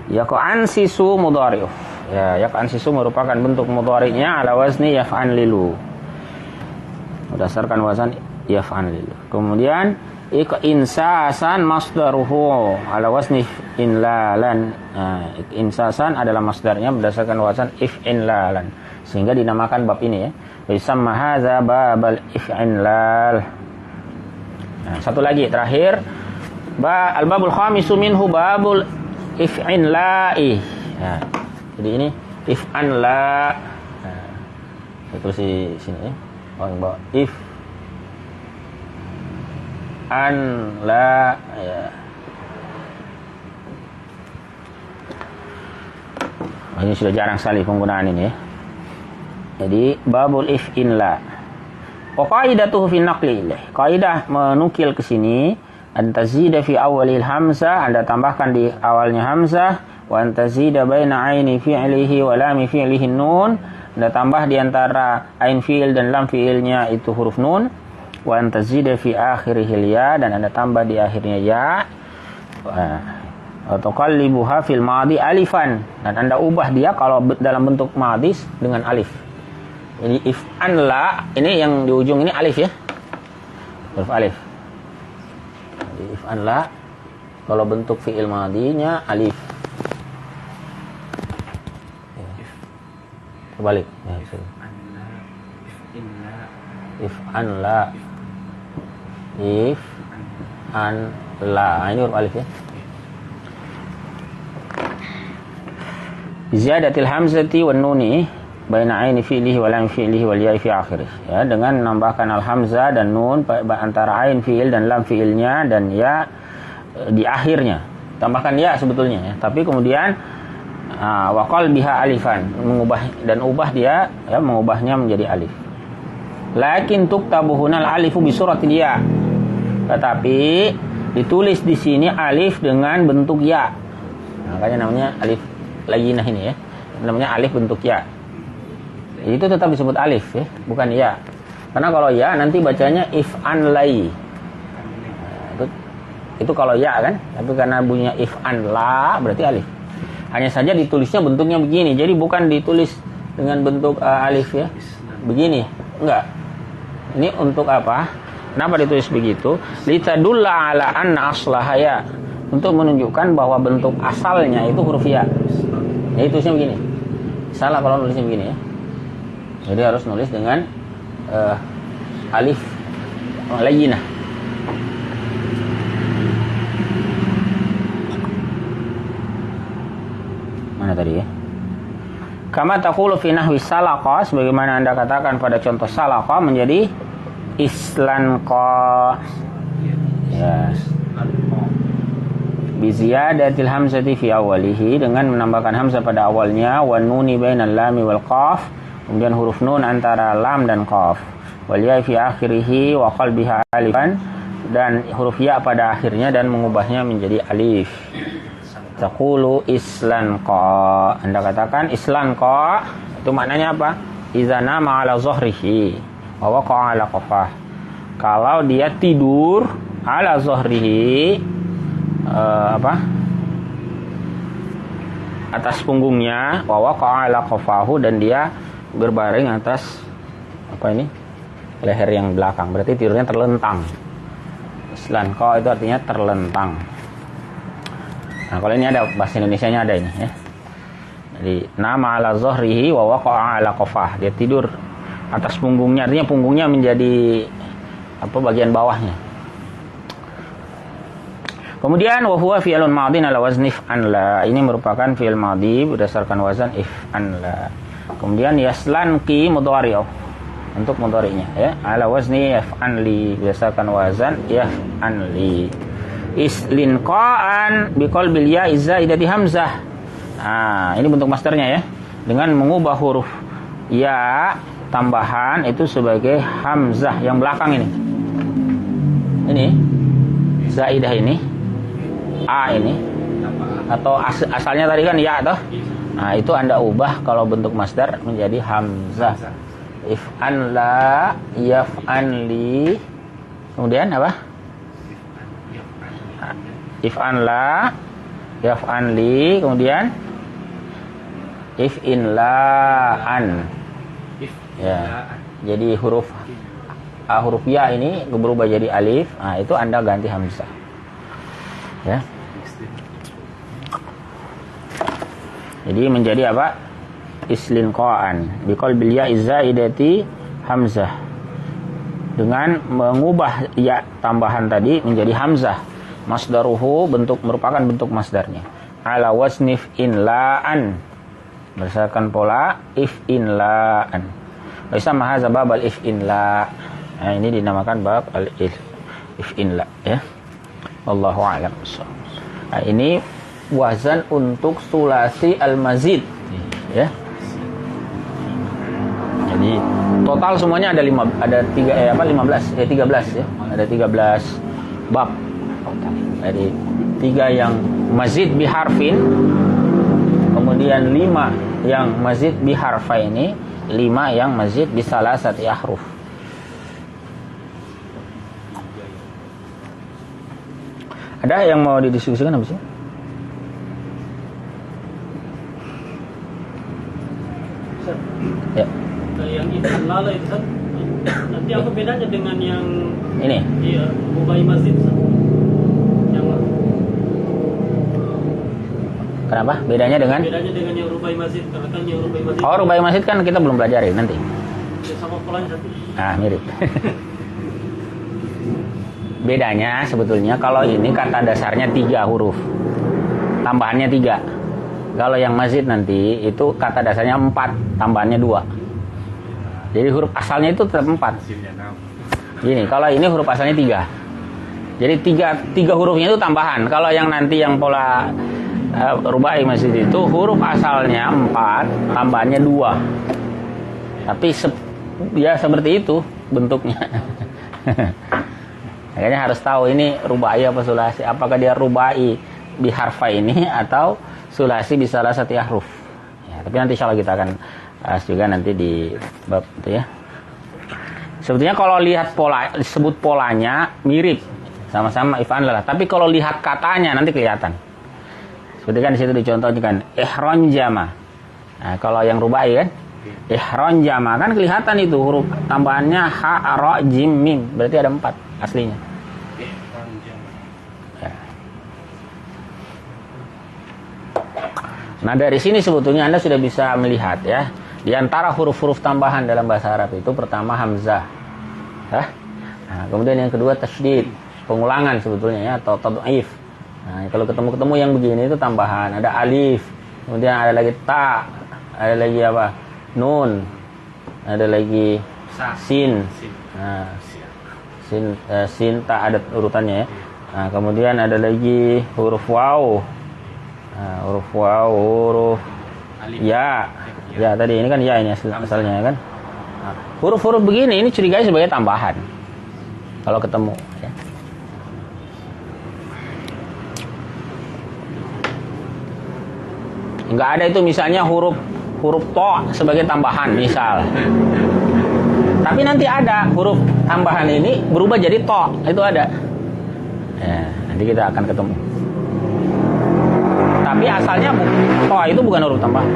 Yaqansisu mudhari'. Ya, yaqansisu merupakan bentuk mudhari'nya ala wazni yaf'an lilu. Berdasarkan wazan yaf'an lilu. Kemudian insasan masdaruhu ala wazni inlalan. Nah, insasan adalah masdarnya berdasarkan wazan if'inlalan, sehingga dinamakan bab ini ya. Yusamma hadza babal if'inlal. Nah, satu lagi terakhir, al-babul khamisu minhu babul if'inla'i. Nah, jadi ini if'anla. Nah, itu di sini ya. Orang bawa if an la ya. Ini sudah jarang sekali penggunaan ini ya. Jadi babul if'in la. Wa qaidatuhu fi naqli ilaih. Kaidah menukil ke sini, antazida fi awalil hamzah, Anda tambahkan di awalnya hamzah, wa antazida baina aini fi'lihi wa lam fi'lihi nun. Anda tambah di antara ain fi'il dan lam fi'ilnya itu huruf nun. Wa antazida fi akhirih ya, dan Anda tambah di akhirnya ya. Atau qallibuha fil madhi alifan, dan Anda ubah dia kalau dalam bentuk madhi dengan alif. Jadi if'an la, ini yang di ujung ini alif ya, huruf alif. Jadi if'an la kalau bentuk fi'il madhinya alif. Kebalik ya, if'an la, if'an la, ini huruf alif ya. Ziyadatil hamzati wan nuni baina aini fi'lihi wa lam fi'lihi wal ya'i fi akhirih. Ya, dengan menambahkan al hamzah dan nun antara ain fi'il dan lam fi'ilnya dan ya di akhirnya. Tambahkan ya sebetulnya ya, tapi kemudian wa qalbiha alifan, ubah dia ya, mengubahnya menjadi alif. Lakin tuktabu hunal alifu bi suratil ya. Tetapi ditulis di sini alif dengan bentuk ya. Makanya namanya alif layinah ini ya. Namanya alif bentuk ya. Itu tetap disebut alif ya, bukan ya. Karena kalau ya nanti bacanya if'an lai. Itu kalau ya kan, tapi karena bunyinya if'an la berarti alif. Hanya saja ditulisnya bentuknya begini. Jadi bukan ditulis dengan bentuk alif ya. Begini, enggak. Ini untuk apa? Kenapa ditulis begitu? Litadulla ala anna aslaha ya. Untuk menunjukkan bahwa bentuk asalnya itu huruf ya. Jadi tulisnya begini. Salah kalau nulisnya begini ya. Jadi harus nulis dengan alif layyinah. Mana tadi ya? Kama taqulu fi nahwi salaqa, sebagaimana Anda katakan pada contoh salaqa menjadi islanqa. Ya. Bi ziyadatil hamzati fi awalihi, dengan menambahkan hamzah pada awalnya, wa nuni bainal lami wal qaf, kemudian huruf nun antara lam dan qaf, wal ya fi akhirih wa qalbiha alifan, dan huruf ya pada akhirnya dan mengubahnya menjadi alif. Taqulu islan qa. Anda katakan islan qa, itu maknanya apa? Idza nama ala zuhrihi wa waqa'a ala qafah. Kalau dia tidur ala zuhrihi, atas punggungnya, wa waqa'a ala qafahu, dan dia berbaring atas leher yang belakang, berarti tidurnya terlentang. Islan qa itu artinya terlentang. Nah, kalau ini ada bahasa Indonesianya ada ini ya. Jadi nama ala zuhrihi wa waqa'a ala qafah. Dia tidur atas punggungnya, artinya punggungnya menjadi bagian bawahnya. Kemudian wa huwa fi'lun madin ala wazni if'an la. Ini merupakan fi'il madhi berdasarkan wazan if'an la. Kemudian yaslanqi mudhari'u untuk mudhari'nya ya. Ala wazni yaf'an li berdasarkan wazan yaf'an li. Islinqa'an biqalbil ya izaidati hamzah. Nah, ini bentuk masdarnya ya. Dengan mengubah huruf ya tambahan itu sebagai hamzah yang belakang ini. Ini zaidah ini, a ini, atau asalnya tadi kan ya toh. Nah, itu Anda ubah kalau bentuk masdar menjadi hamzah. If'an la, yaf'an li. Kemudian apa? If'an la, yaf'an li. Kemudian if'in la'an. Ya. Jadi huruf ya ini berubah jadi alif. Nah, itu Anda ganti hamzah. Ya. Jadi menjadi apa? Islinqa'an biqalbil ya izaidati hamzah. Dengan mengubah ya tambahan tadi menjadi hamzah. Masdaruhu merupakan bentuk masdarnya. Ala wazni if'in la'an. Berdasarkan pola if'in la'an. Bisa mahadza bab al-if'in la. Nah, ini dinamakan bab al-if'in la ya. Wallahu a'lam. Nah, ini wazan untuk sulasi al-mazid ya. Jadi total semuanya ada 13 ya. Ada 13 bab. Jadi 3 yang mazid biharfin, kemudian 5 yang mazid biharfaini, 5 yang mazid bisalasati ahruf. Ada yang mau didiskusikan habis ini? Ya. Yang if'an lala itu kan nanti apa bedanya dengan yang ini? Iya, rubai masjid. Kenapa? Bedanya dengan yang rubai masjid, karena kan yang rubai masjid. Oh, rubai masjid kan kita belum pelajari nanti. Ya, sama polanya satu. Ah, mirip. Bedanya sebetulnya kalau ini kata dasarnya 3 huruf. Tambahannya 3. Kalau yang masjid nanti itu kata dasarnya 4, tambahannya 2. Jadi huruf asalnya itu tetap 4. Gini, kalau ini huruf asalnya 3. Jadi 3 hurufnya itu tambahan. Kalau yang nanti yang pola rubai masjid itu huruf asalnya 4, tambahannya 2. Tapi ya seperti itu bentuknya. Makanya harus tahu ini rubai apa sulasi. Apakah dia rubai biharfa ini atau sulasi bisalasati ahruf. Ya, tapi nanti insyaallah kita akan bahas juga nanti di bab itu ya. Sebetulnya kalau lihat pola, disebut polanya mirip, sama-sama if'an lah. Tapi kalau lihat katanya nanti kelihatan. Seperti kan di situ dicontohkan ihron jama. Nah, kalau yang rubai kan ihron jama kan kelihatan itu huruf tambahannya ha ra jim mim. Berarti ada 4 aslinya. Ya. Nah, dari sini sebetulnya Anda sudah bisa melihat ya, di antara huruf-huruf tambahan dalam bahasa Arab itu pertama hamzah. Ya. Nah, kemudian yang kedua tasydid, pengulangan sebetulnya ya, atau tad'if. Nah, kalau ketemu yang begini itu tambahan, ada alif, kemudian ada lagi ta, ada lagi apa? Nun, ada lagi sin. Nah, sin ta ada urutannya ya. Nah, kemudian ada lagi huruf waw. Nah, huruf waw, huruf ya. Ya tadi ini kan ya ini asalnya kan. Nah, huruf-huruf begini ini curigai sebagai tambahan. Kalau ketemu ya. Nggak ada itu misalnya huruf to sebagai tambahan misal. Tapi nanti ada huruf tambahan ini berubah jadi to, itu ada. Ya, nanti kita akan ketemu. Tapi asalnya to itu bukan huruf tambahan.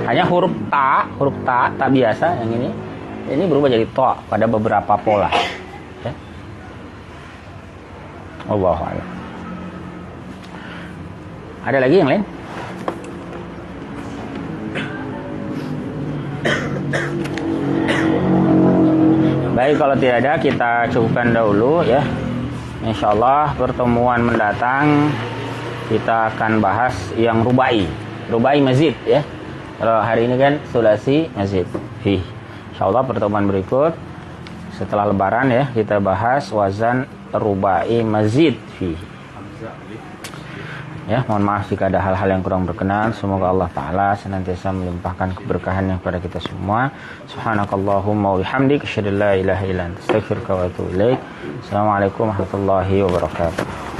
Hanya huruf ta biasa yang ini berubah jadi to pada beberapa pola. Ya. Wallahu a'lam. Ada lagi yang lain? Baik, kalau tidak ada kita cukupkan dahulu ya. Insyaallah pertemuan mendatang kita akan bahas yang rubai mazid ya. Kalau hari ini kan sulasi mazid. Insyaallah pertemuan berikut setelah lebaran ya kita bahas wazan rubai mazid fi. Ya, mohon maaf jika ada hal-hal yang kurang berkenan. Semoga Allah Ta'ala senantiasa melimpahkan keberkahannya kepada kita semua. Subhanakallahumma wa bihamdik asyhadu an la ilaha illa anta astaghfiruka wa atubu ilaik. Assalamualaikum warahmatullahi wabarakatuh.